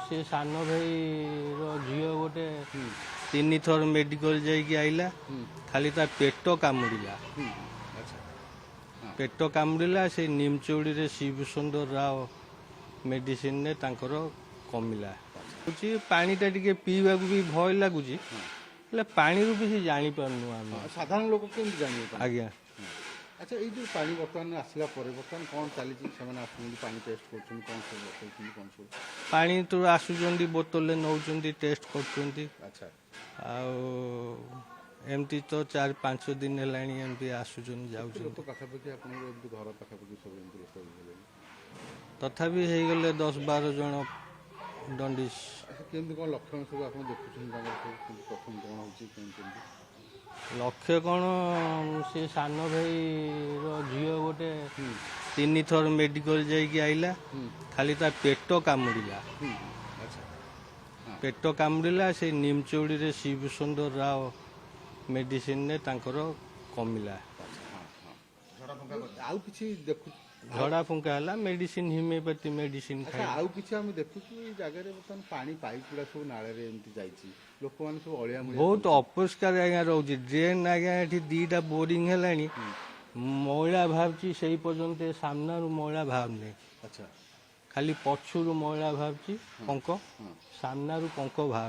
ସେ ସାନ ଭାଇର ଝିଅ ଗୋଟେ 3 ଥର ମେଡିକାଲ ଯାଇକି ଆଇଲା, ଖାଲି ତା ପେଟ କାମୁଡ଼ିଲା। ଆଚ୍ଛା ପେଟ କାମୁଡ଼ିଲା, ସେ ନିମଚୌଡ଼ିରେ ଶିବ ସୁନ୍ଦର ରାଓ ମେଡିସିନରେ ତାଙ୍କର କମିଲା। ପାଣିଟା ଟିକେ ପିଇବାକୁ ବି ଭୟ ଲାଗୁଛି, ହେଲେ ପାଣିରୁ କିଛି ଜାଣିପାରୁନୁ ଆମେ। ସାଧାରଣ ଲୋକ କେମିତି ଜାଣିବେ? ଆଜ୍ଞା, ଆଚ୍ଛା, ଏଇ ଯେଉଁ ପାଣି ବର୍ତ୍ତମାନ ଆସିଲା ପରେ ବର୍ତ୍ତମାନ କ'ଣ ଚାଲିଛି? ସେମାନେ ଆସୁଛନ୍ତି, ପାଣି ଟେଷ୍ଟ କରୁଛନ୍ତି, କ'ଣ ସବୁ ବତାଉଛନ୍ତି, କ'ଣ ସବୁ? ପାଣି ତ ଆସୁଛନ୍ତି, ବୋତଲରେ ନେଉଛନ୍ତି, ଟେଷ୍ଟ କରୁଛନ୍ତି। ଆଚ୍ଛା, ଆଉ ଏମିତି ତ 4-5 ଦିନ ହେଲାଣି ଏମିତି ଆସୁଛନ୍ତି, ଲୋକ ଯାଉଛନ୍ତି। ପାଖାପାଖି ଆପଣଙ୍କର ଏମିତି ଘର ପାଖାପାଖି ସବୁ ଏମିତି ଲୋକ ହେଇଗଲେଣି? ତଥାପି ହେଇଗଲେ 10-12 ଜଣ ଡଣ୍ଡିସ୍। ଆଚ୍ଛା, କେମିତି କ'ଣ ଲକ୍ଷଣ ସବୁ ଆପଣ ଦେଖୁଛନ୍ତି ତାଙ୍କର ସବୁ? କେମିତି ପ୍ରଥମ କ'ଣ ହେଉଛି, କେମିତି? ଲକ୍ଷ୍ୟ କ'ଣ, ସେ ସାନ ଭାଇର ଝିଅ ଗୋଟେ 3 ଥର ମେଡିକାଲ ଯାଇକି ଆଇଲା, ଖାଲି ତା ପେଟ କାମୁଡ଼ିଲା। ଆଚ୍ଛା, ପେଟ କାମୁଡ଼ିଲା, ସେ ନିମଚୌଡ଼ିରେ ଶିବ ସୁନ୍ଦର ରାଓ ମେଡିସିନରେ ତାଙ୍କର କମିଲା। ଆଉ କିଛି ଦେଖୁ? ଝଡ଼ା ଫୁଙ୍କା ହେଲା, ମେଡିସିନ ହୋମିଓପାଥି ମେଡିସିନ ଆଚ୍ଛା, ଖାଇଲା। ଆଉ କିଛି ଆମେ ଦେଖୁଛୁ ଏଇ ଜାଗାରେ ବର୍ତ୍ତମାନ ପାଣି ପାଇପ୍ ଗୁଡ଼ା ସବୁ ନାଳରେ ଏମିତି ଯାଇଛି, ଲୋକମାନେ ସବୁ ଅଳିଆ ବହୁତ ଅପରିଷ୍କାର ଆଜ୍ଞା ରହୁଛି। ଡ୍ରେନ୍ ଆଜ୍ଞା ଏଠି 2ଟା ବୋରିଂ ହେଲାଣି, ମଇଳା ବାହାରୁଛି, ସେଇ ପର୍ଯ୍ୟନ୍ତ ସାମ୍ନାରୁ ମଇଳା ବାହାରୁନି। ଆଚ୍ଛା, ଖାଲି ପଛରୁ ମଇଳା ବାହାରୁଛି, ପଙ୍କ, ସାମ୍ନାରୁ ପଙ୍କ ବାହାରୁ